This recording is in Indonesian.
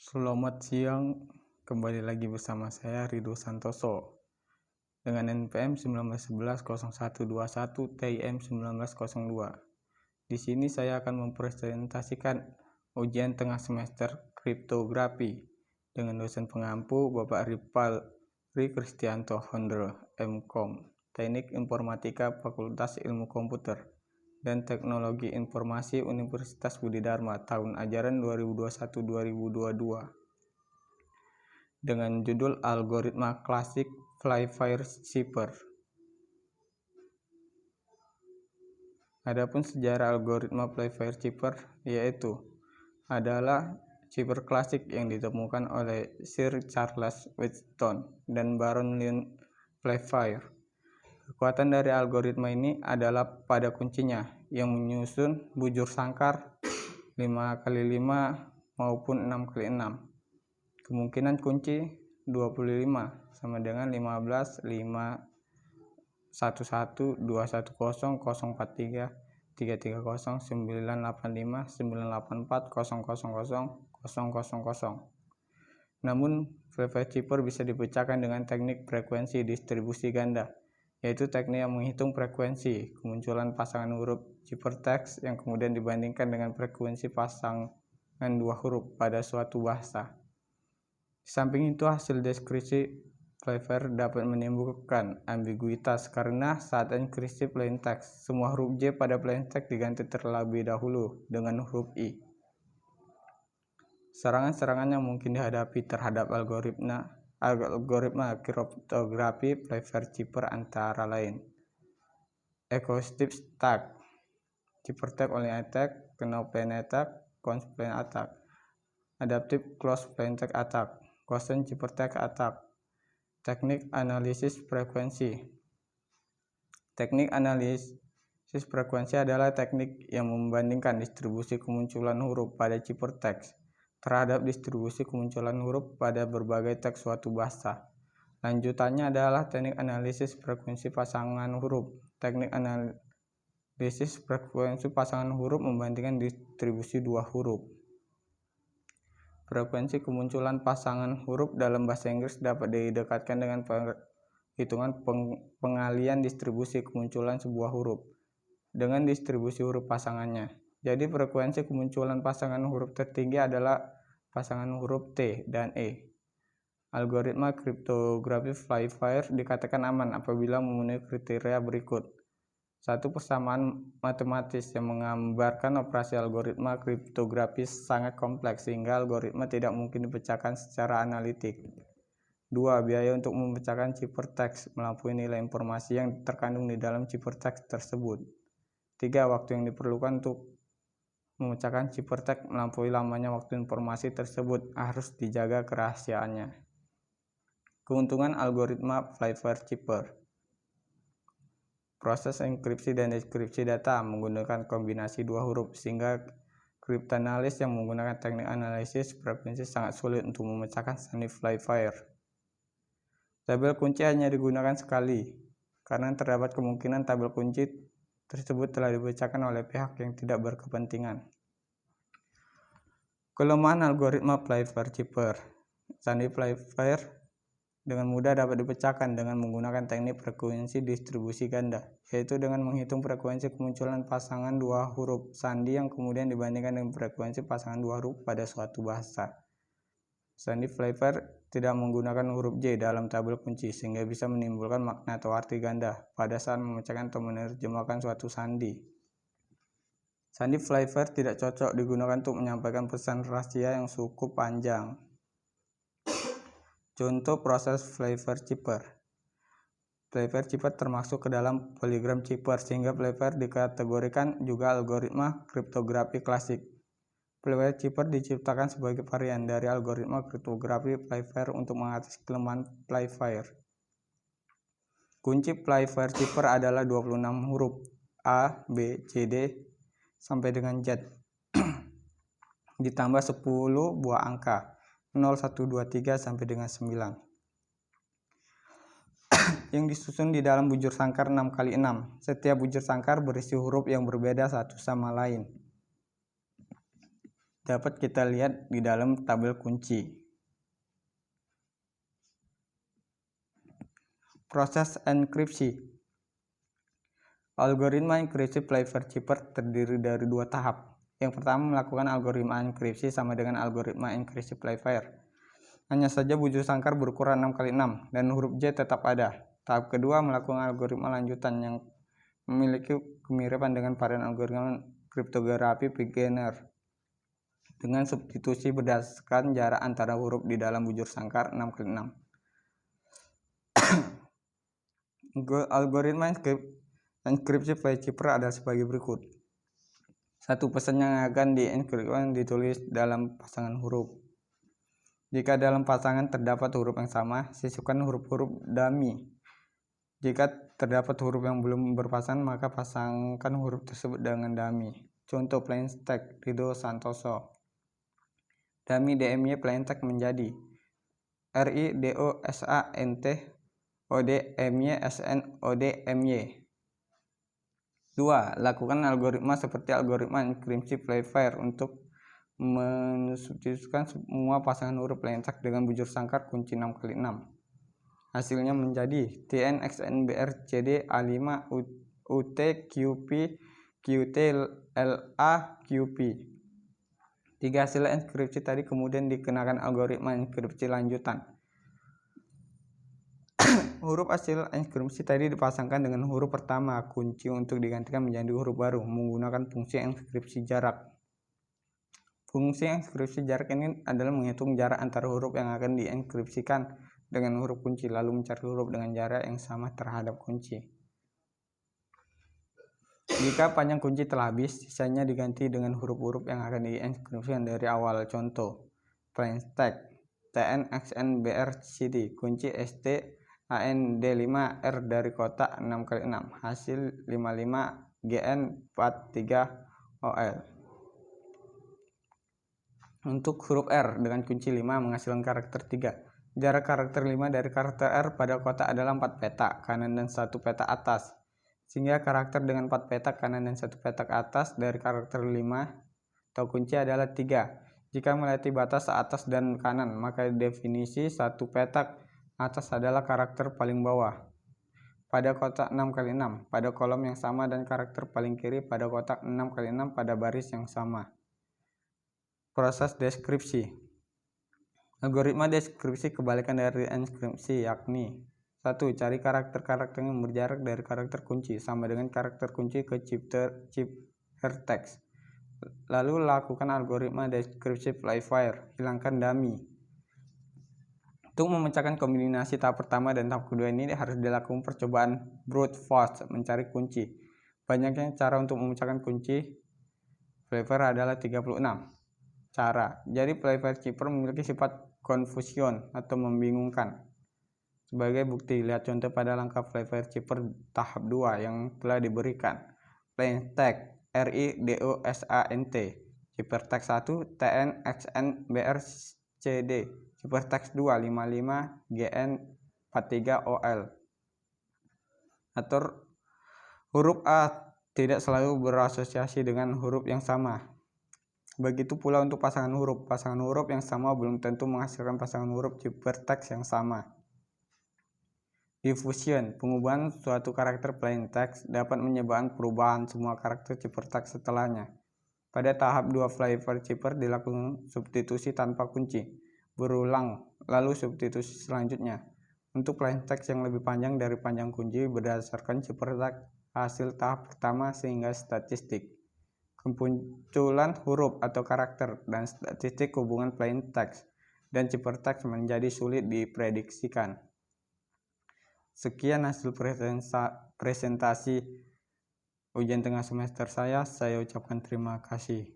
Selamat siang, kembali lagi bersama saya Ridho Santoso dengan NPM 19110121 TIM 1902. Di sini saya akan mempresentasikan ujian tengah semester kriptografi dengan dosen pengampu Bapak Ripalri Kristianto Hondro, MKom, Teknik Informatika Fakultas Ilmu Komputer dan Teknologi Informasi Universitas Budi Dharma tahun ajaran 2021-2022 dengan judul Algoritma Klasik Flyfire Cipher. Adapun sejarah algoritma Flyfire Cipher yaitu adalah cipher klasik yang ditemukan oleh Sir Charles Wheatstone dan Baron Leon Flyfire. Kekuatan dari algoritma ini adalah pada kuncinya yang menyusun bujur sangkar 5x5 maupun 6x6. Kemungkinan kunci 25 sama dengan 15, 5, 11, 210, 043, 330, 985, 984, 000, 000. Namun, Flyfire Cipher bisa dipecahkan dengan teknik frekuensi distribusi ganda, yaitu teknik yang menghitung frekuensi kemunculan pasangan huruf ciphertext yang kemudian dibandingkan dengan frekuensi pasangan dua huruf pada suatu bahasa. Di samping itu, hasil deskripsi Flyfire dapat menimbulkan ambiguitas karena saat enkripsi plaintext, semua huruf J pada plaintext diganti terlebih dahulu dengan huruf I. Serangan-serangan yang mungkin dihadapi terhadap algoritma kriptografi Flyfire Cipher antara lain: Acoustic Attack, Ciphertext Only Attack, Kernel Plain Attack, Cons Plain Attack, Adaptive Closed Plaintext Attack, Quotient Ciphertext Attack. Teknik analisis frekuensi. Teknik analisis frekuensi adalah teknik yang membandingkan distribusi kemunculan huruf pada ciphertext terhadap distribusi kemunculan huruf pada berbagai teks suatu bahasa. Lanjutannya adalah teknik analisis frekuensi pasangan huruf. Teknik analisis frekuensi pasangan huruf membandingkan distribusi dua huruf. Frekuensi kemunculan pasangan huruf dalam bahasa Inggris dapat didekatkan dengan perhitungan pengalian distribusi kemunculan sebuah huruf dengan distribusi huruf pasangannya. Jadi frekuensi kemunculan pasangan huruf tertinggi adalah pasangan huruf T dan E. Algoritma kriptografi Flyfire dikatakan aman apabila memenuhi kriteria berikut. Satu, persamaan matematis yang menggambarkan operasi algoritma kriptografis sangat kompleks sehingga algoritma tidak mungkin dipecahkan secara analitik. 2. Biaya untuk memecahkan ciphertext melampaui nilai informasi yang terkandung di dalam ciphertext tersebut. 3. Waktu yang diperlukan untuk memecahkan ciphertext melampaui lamanya waktu informasi tersebut harus dijaga kerahasiaannya. Keuntungan algoritma Flyfire Cipher: proses enkripsi dan dekripsi data menggunakan kombinasi dua huruf sehingga kriptanalis yang menggunakan teknik analisis frekuensi sangat sulit untuk memecahkan sandi Flyfire. Tabel kunci hanya digunakan sekali karena terdapat kemungkinan tabel kunci tersebut telah dipecahkan oleh pihak yang tidak berkepentingan. Kelemahan algoritma Flyfire Cipher: sandi Flyfire dengan mudah dapat dipecahkan dengan menggunakan teknik frekuensi distribusi ganda, yaitu dengan menghitung frekuensi kemunculan pasangan dua huruf sandi yang kemudian dibandingkan dengan frekuensi pasangan dua huruf pada suatu bahasa. Sandi Flyfire tidak menggunakan huruf J dalam tabel kunci sehingga bisa menimbulkan makna atau arti ganda pada saat memecahkan atau menerjemahkan suatu sandi. Sandi Flyfire tidak cocok digunakan untuk menyampaikan pesan rahasia yang cukup panjang. Contoh proses Flyfire Cipher. Flyfire Cipher termasuk ke dalam polygram Cipher sehingga Flyfire dikategorikan juga algoritma kriptografi klasik. Flyfire Cipher diciptakan sebagai varian dari algoritma kriptografi Flyfire untuk mengatasi kelemahan Flyfire. Kunci Flyfire Cipher adalah 26 huruf A, B, C, D sampai dengan Z ditambah 10 buah angka 0, 1, 2, 3 sampai dengan 9 yang disusun di dalam bujur sangkar 6x6. Setiap bujur sangkar berisi huruf yang berbeda satu sama lain. dapat kita lihat di dalam tabel kunci. Proses enkripsi. Algoritma enkripsi Pfeiffer Cipher terdiri dari dua tahap. Yang pertama, melakukan algoritma enkripsi sama dengan algoritma enkripsi Pfeiffer. Hanya saja bujur sangkar berukuran 6x6 dan huruf J tetap ada. Tahap kedua, melakukan algoritma lanjutan yang memiliki kemiripan dengan varian algoritma kriptografi beginner dengan substitusi berdasarkan jarak antara huruf di dalam bujur sangkar 6x6. Algoritma enkripsi Pfeiffer Cipher adalah sebagai berikut. Satu pesan yang akan dienkripsikan ditulis dalam pasangan huruf. Jika dalam pasangan terdapat huruf yang sama, sisipkan huruf-huruf dummy. Jika terdapat huruf yang belum berpasangan, maka pasangkan huruf tersebut dengan dummy. Contoh plain text Rido Santoso. Dummy DMY plain text menjadi RIDOSANT ODMY SNODMY. 2. Lakukan algoritma seperti algoritma enkripsi Pfeiffer untuk mensubstitusikan semua pasangan huruf plain text dengan bujur sangkar kunci 6x6. Hasilnya menjadi TNXNBRCD A5 UTQP QTLAQP. 3. Hasil enkripsi tadi kemudian dikenakan algoritma enkripsi lanjutan. Huruf hasil enkripsi tadi dipasangkan dengan huruf pertama kunci untuk digantikan menjadi huruf baru menggunakan fungsi enkripsi jarak. Fungsi enkripsi jarak ini adalah menghitung jarak antara huruf yang akan dienkripsikan dengan huruf kunci, lalu mencari huruf dengan jarak yang sama terhadap kunci. Jika panjang kunci telah habis, sisanya diganti dengan huruf-huruf yang akan dienkripsikan dari awal. Contoh plain text TNXNBRCD kunci ST AND5R dari kotak 6x6 hasil 55GN43OL. Untuk huruf R dengan kunci 5 menghasilkan karakter 3. Jarak karakter 5 dari karakter R pada kotak adalah 4 petak kanan dan 1 petak atas. Sehingga karakter dengan 4 petak kanan dan 1 petak atas dari karakter 5 atau kunci adalah 3. Jika melewati batas atas dan kanan, maka definisi 1 petak atas adalah karakter paling bawah pada kotak 6x6 pada kolom yang sama dan karakter paling kiri pada kotak 6x6 pada baris yang sama. Proses deskripsi. Algoritma deskripsi kebalikan dari enkripsi yakni 1. Cari karakter-karakter yang berjarak dari karakter kunci sama dengan karakter kunci ke ciphertext. Lalu lakukan algoritma deskripsi Pfeiffer, hilangkan dummy. Untuk memecahkan kombinasi tahap pertama dan tahap kedua ini harus dilakukan percobaan brute force mencari kunci. Banyaknya cara untuk memecahkan kunci Pfeiffer adalah 36 cara. Jadi Pfeiffer Cipher memiliki sifat confusion atau membingungkan. Sebagai bukti, lihat contoh pada langkah Pfeiffer Cipher tahap 2 yang telah diberikan. Plain text RIDOSANT Ciphertext 1 TNXNBRCD Ciphertext 2 55GN43OL. Atur huruf A tidak selalu berasosiasi dengan huruf yang sama. Begitu pula untuk pasangan huruf. Pasangan huruf yang sama belum tentu menghasilkan pasangan huruf ciphertext yang sama. Diffusion, pengubahan suatu karakter plain text dapat menyebabkan perubahan semua karakter ciphertext setelahnya. Pada tahap 2 Pfeiffer Cipher dilakukan substitusi tanpa kunci. Berulang, lalu substitusi selanjutnya. Untuk plain text yang lebih panjang dari panjang kunci berdasarkan ciphertext hasil tahap pertama sehingga statistik. Kemunculan huruf atau karakter dan statistik hubungan plain text dan ciphertext menjadi sulit diprediksikan. Sekian hasil presentasi ujian tengah semester saya ucapkan terima kasih.